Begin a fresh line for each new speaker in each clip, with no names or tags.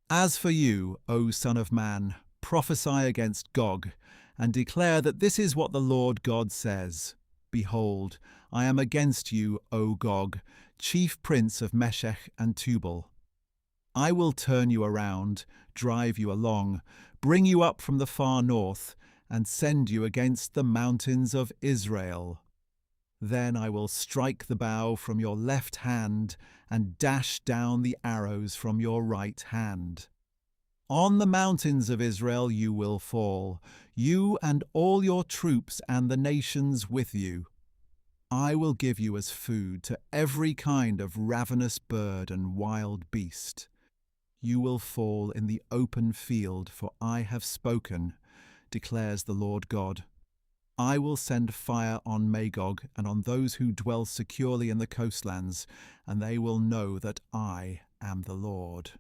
As for you, O Son of Man, prophesy against Gog, and declare that this is what the Lord God says. Behold, I am against you, O Gog, chief prince of Meshech and Tubal. I will turn you around, drive you along, bring you up from the far north, and send you against the mountains of Israel. Then I will strike the bow from your left hand and dash down the arrows from your right hand. On the mountains of Israel you will fall, you and all your troops and the nations with you. I will give you as food to every kind of ravenous bird and wild beast. You will fall in the open field, for I have spoken, declares the Lord God. I will send fire on Magog and on those who dwell securely in the coastlands, and they will know that I am the Lord.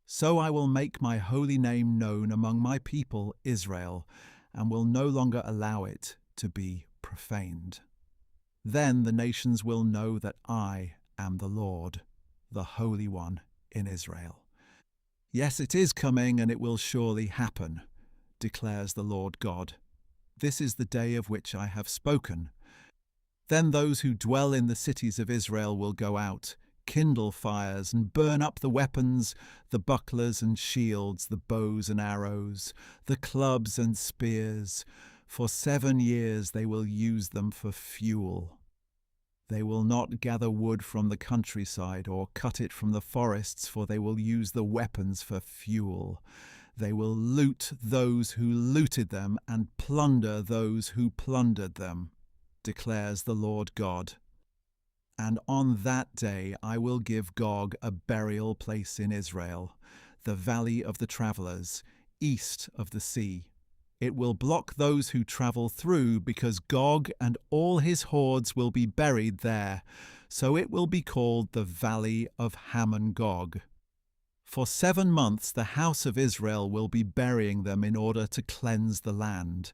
So I will make my holy name known among my people Israel, and will no longer allow it to be profaned. Then the nations will know that I am the Lord, the Holy One in Israel. Yes, it is coming, and it will surely happen, declares the Lord God. This is the day of which I have spoken. Then those who dwell in the cities of Israel will go out, kindle fires, and burn up the weapons, the bucklers and shields, the bows and arrows, the clubs and spears. For 7 years they will use them for fuel. They will not gather wood from the countryside or cut it from the forests, for they will use the weapons for fuel. They will loot those who looted them and plunder those who plundered them, declares the Lord God. And on that day I will give Gog a burial place in Israel, the valley of the travellers, east of the sea. It will block those who travel through, because Gog and all his hordes will be buried there, so it will be called the Valley of Hamon-Gog. For 7 months the house of Israel will be burying them in order to cleanse the land.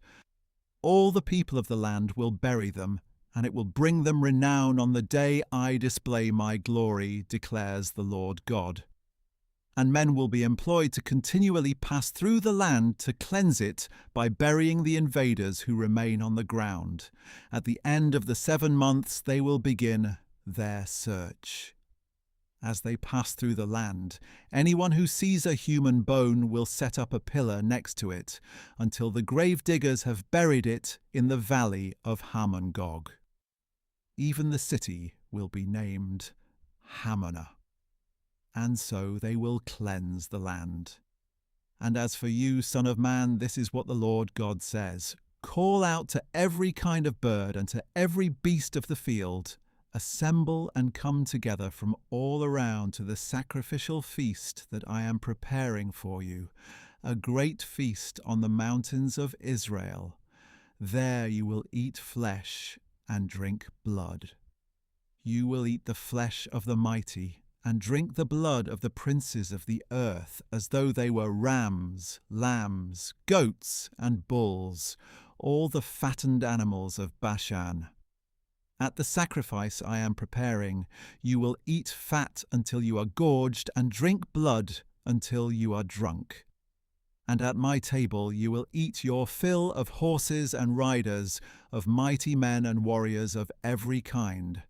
All the people of the land will bury them, and it will bring them renown on the day I display my glory, declares the Lord God. And men will be employed to continually pass through the land to cleanse it by burying the invaders who remain on the ground. At the end of the 7 months they will begin their search. As they pass through the land, anyone who sees a human bone will set up a pillar next to it, until the grave diggers have buried it in the valley of Hamon-Gog. Even the city will be named Hamonah. And so they will cleanse the land. And as for you, Son of Man, this is what the Lord God says. Call out to every kind of bird and to every beast of the field. Assemble and come together from all around to the sacrificial feast that I am preparing for you, a great feast on the mountains of Israel. There you will eat flesh and drink blood. You will eat the flesh of the mighty and drink the blood of the princes of the earth, as though they were rams, lambs, goats, and bulls, all the fattened animals of Bashan. At the sacrifice I am preparing, you will eat fat until you are gorged, and drink blood until you are drunk. And at my table you will eat your fill of horses and riders, of mighty men and warriors of every kind,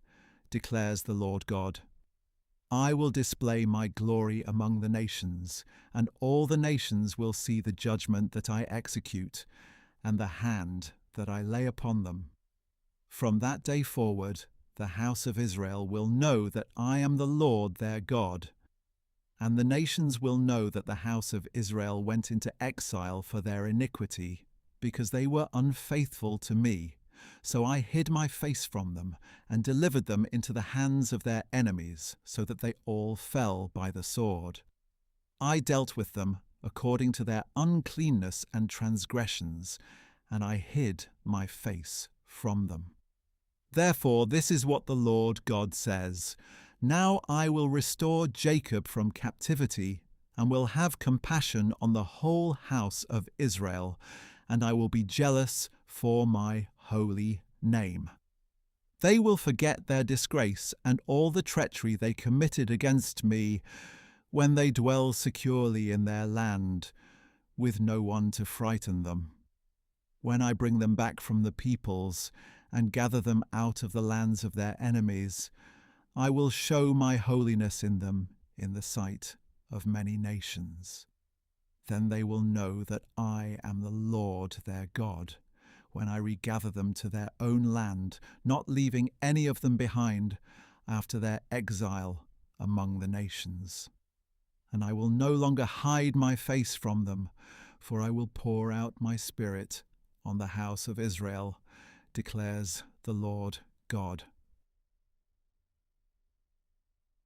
declares the Lord God. I will display my glory among the nations, and all the nations will see the judgment that I execute, and the hand that I lay upon them. From that day forward, the house of Israel will know that I am the Lord their God, and the nations will know that the house of Israel went into exile for their iniquity, because they were unfaithful to me. So I hid my face from them, and delivered them into the hands of their enemies, so that they all fell by the sword. I dealt with them according to their uncleanness and transgressions, and I hid my face from them. Therefore this is what the Lord God says: Now I will restore Jacob from captivity, and will have compassion on the whole house of Israel, and I will be jealous for my holy name. They will forget their disgrace and all the treachery they committed against me, when they dwell securely in their land, with no one to frighten them. When I bring them back from the peoples and gather them out of the lands of their enemies, I will show my holiness in them in the sight of many nations. Then they will know that I am the Lord their God, when I regather them to their own land, not leaving any of them behind after their exile among the nations. And I will no longer hide my face from them, for I will pour out my Spirit on the house of Israel, declares the Lord God.